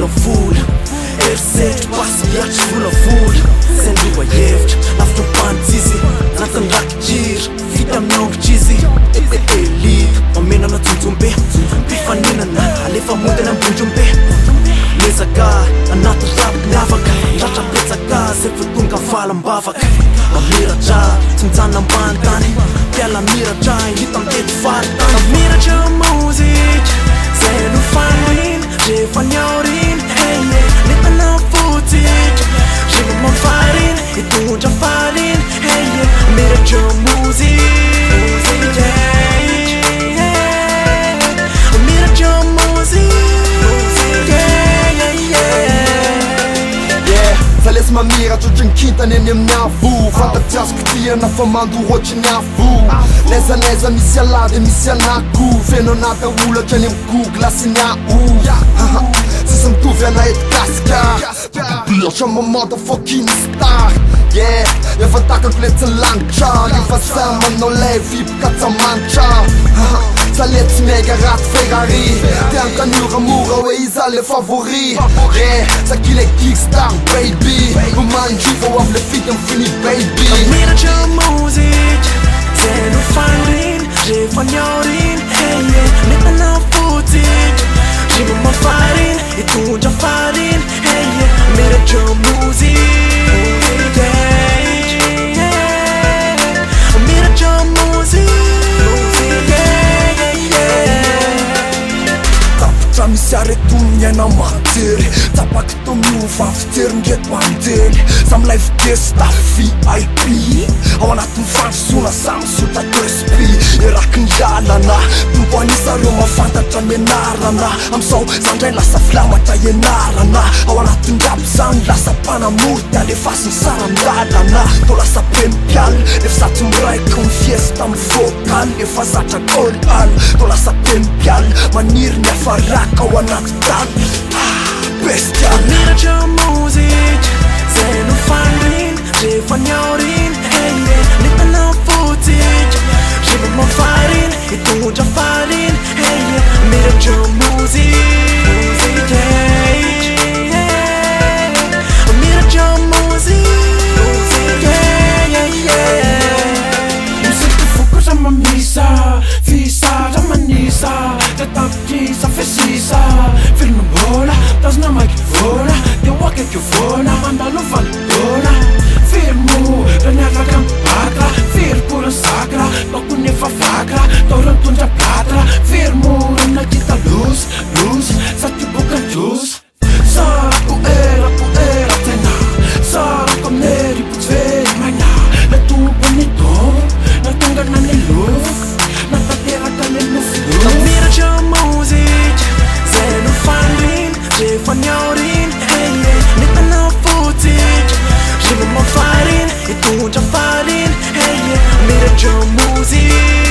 volavola eritseritra pasiatry volavola zay ndrova hevitra lavitra mpanjizy anatiny rakijiry vita amin'ny ongotry izy elita mamenana jonjombe mpifaninana alefa modana ambondrombe mezaka anaty rapiny afaka tratrapetsaka zay votonga valambavaka mamiratra tsy mijanona ambany tany mpiala miratra hita mitety faritany miratra mozika zay no fanina rehefa niaorina netana fotsika rehefa mafarina hitondra farina miratra mozika Zalesy mamiratra ohatry ny kintany eny amin'ny avo fantatsiazoko tiana fa mandoro ohatry ny avo naizanaiza misy alady misy anako feno anaty olatra any amin'ny google sy ny ao sisy mitovy ana etikasika biatra mamada fucking star efa takako le tsy lanitra nefa sa manao lay vipikatsamanitra Saletsy mega rat Ferrari Tiens tanura moura ouais isa le favori Ça qui les kickstar baby Woman jiva waf le fit en fini baby Miratra music Zay no fanin Rehefa niaoriny Netana fotsik Rima mafarin Hitondra farin Miratra music Miratra music Misy aretoniny aina manjery Tapaky to miova fijery ndreto andely Samy live guest VIP Ao anatin'ny fandrasona samy sota d'esprit Eraky ny lalana Tompo anisareo mafantatra menarana Amizao zandray lasa filamatra ianarana Ao anatin'ny raby zany lasa mpanamory Alefasy ny sara ndalana To lasa pempial Lefa saty miraiky ny fiesta amin'ny vocal Efa zatra kolal To lasa pempial Maniry ny afaraka ao anaty tany Bestial Miratra music Zay no fanin Rehefa niaorin Netana fotsik Rehefa mafarin Hitondra farin Miratra music Miratra music Musik fokusa mamisa Visa ramanisa Tatapkisa fesisa Film bola Tazna makivona Dewake kivona Mandalo validona Firmu Ranyaka kampatra Fir pura sacra Toku nefa fakra Toron tunja platra Firmu Ranakita luz Luz Sati buka juice Sara puera tena Sara komneri putveri mana Natu bonito Natunga nani luf Natatera kane luf Miratra music Zay no fanin Rehefa niaorin Netana fotsik Rehefa mafarin Hitondra farin Miratra music